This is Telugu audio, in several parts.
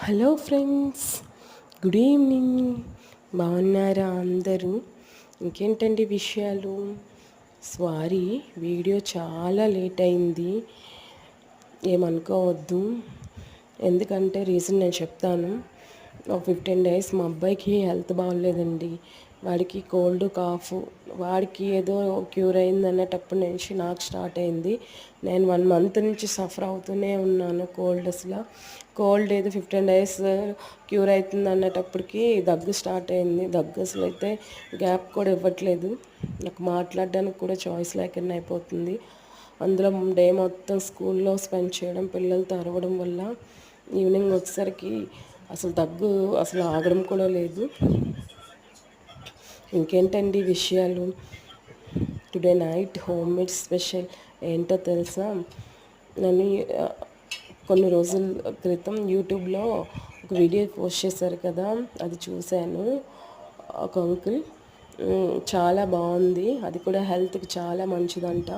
Hello friends, good evening. బాగున్నారా అందరూ? ఇంకేంటండి విషయాలు? సారీ, వీడియో చాలా లేట్ అయింది, ఏమనుకోవద్దు. ఎందుకంటే రీజన్ నేను చెప్తాను. 15 days మా అబ్బాయికి హెల్త్ బాగోలేదండి. వాడికి కోల్డ్ కాఫ్, వాడికి ఏదో క్యూర్ అయింది అనేటప్పటి నుంచి నాకు స్టార్ట్ అయింది. నేను 1 month నుంచి సఫర్ అవుతూనే ఉన్నాను. కోల్డ్ ఏదో 15 days క్యూర్ అవుతుంది అనేటప్పటికి దగ్గు స్టార్ట్ అయింది. దగ్గు అసలు అయితే గ్యాప్ కూడా ఇవ్వట్లేదు. నాకు మాట్లాడడానికి కూడా చాయిస్ లేకుండా అయిపోతుంది. అందులో డే మొత్తం స్కూల్లో స్పెండ్ చేయడం, పిల్లలతో అరవడం వల్ల ఈవినింగ్ వచ్చేసరికి అసలు దగ్గు అసలు ఆగడం కూడా లేదు. ఇంకేంటండి విషయాలు? Today night home made special ఏంటో తెలుసా? నేను కొన్ని రోజుల క్రితం యూట్యూబ్లో ఒక వీడియో పోస్ట్ చేశారు కదా, అది చూశాను. ఒక అంకుల్ చాలా బాగుంది. అది కూడా హెల్త్కి చాలా మంచిదంట.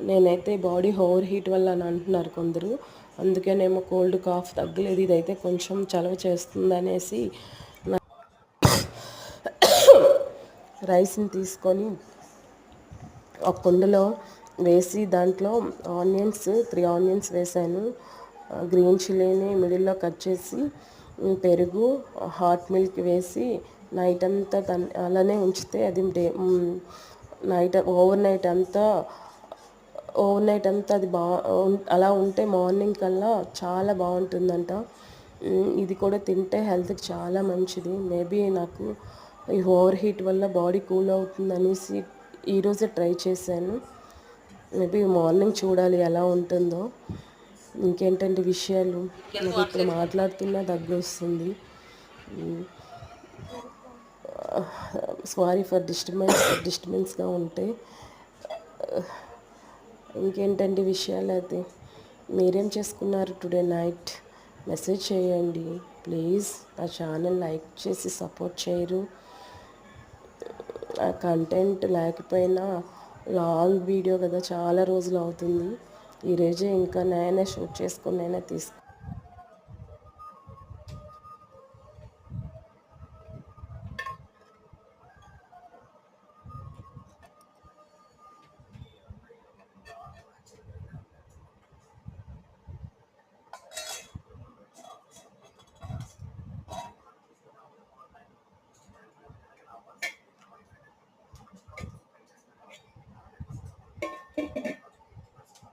నేనైతే బాడీ ఓవర్ హీట్ వల్ల అని అంటున్నారు కొందరు, అందుకేనేమో కోల్డ్ కాఫ్ తగ్గలేదు. ఇదైతే కొంచెం చలవ చేస్తుంది అనేసి రైస్ని తీసుకొని ఒక కుండలో వేసి దాంట్లో ఆనియన్స్ 3 ఆనియన్స్ వేసాను. గ్రీన్ చిల్లీని మిడిల్లో కట్ చేసి, పెరుగు, హాట్ మిల్క్ వేసి నైట్ అంతా అలానే ఉంచితే అది ఓవర్ నైట్ అంతా అది అలా ఉంటే మార్నింగ్ కల్లా చాలా బాగుంటుందంట. ఇది కూడా తింటే హెల్త్కి చాలా మంచిది. మేబీ నాకు ఈ ఓవర్ హీట్ వల్ల బాడీ కూల్ అవుతుంది అనేసి ఈరోజే ట్రై చేశాను. మేబీ మార్నింగ్ చూడాలి ఎలా ఉంటుందో. ఇంకేంటంటే విషయాలు? నాకు ఇప్పుడు మాట్లాడుతున్నా దగ్గు వస్తుంది. సారీ ఫర్ డిస్టర్బెన్స్గా ఉంటే. ఇంకేంటండి విషయాలు? అయితే మీరేం చేసుకున్నారు టుడే నైట్? మెసేజ్ చేయండి ప్లీజ్. నా ఛానల్ లైక్ చేసి సపోర్ట్ చేయరు. ఆ కంటెంట్ లేకపోయినా లాంగ్ వీడియో కదా, చాలా రోజులు అవుతుంది. ఈరోజే ఇంకా నేనే షూట్ చేసుకుని నేనే తీసుకు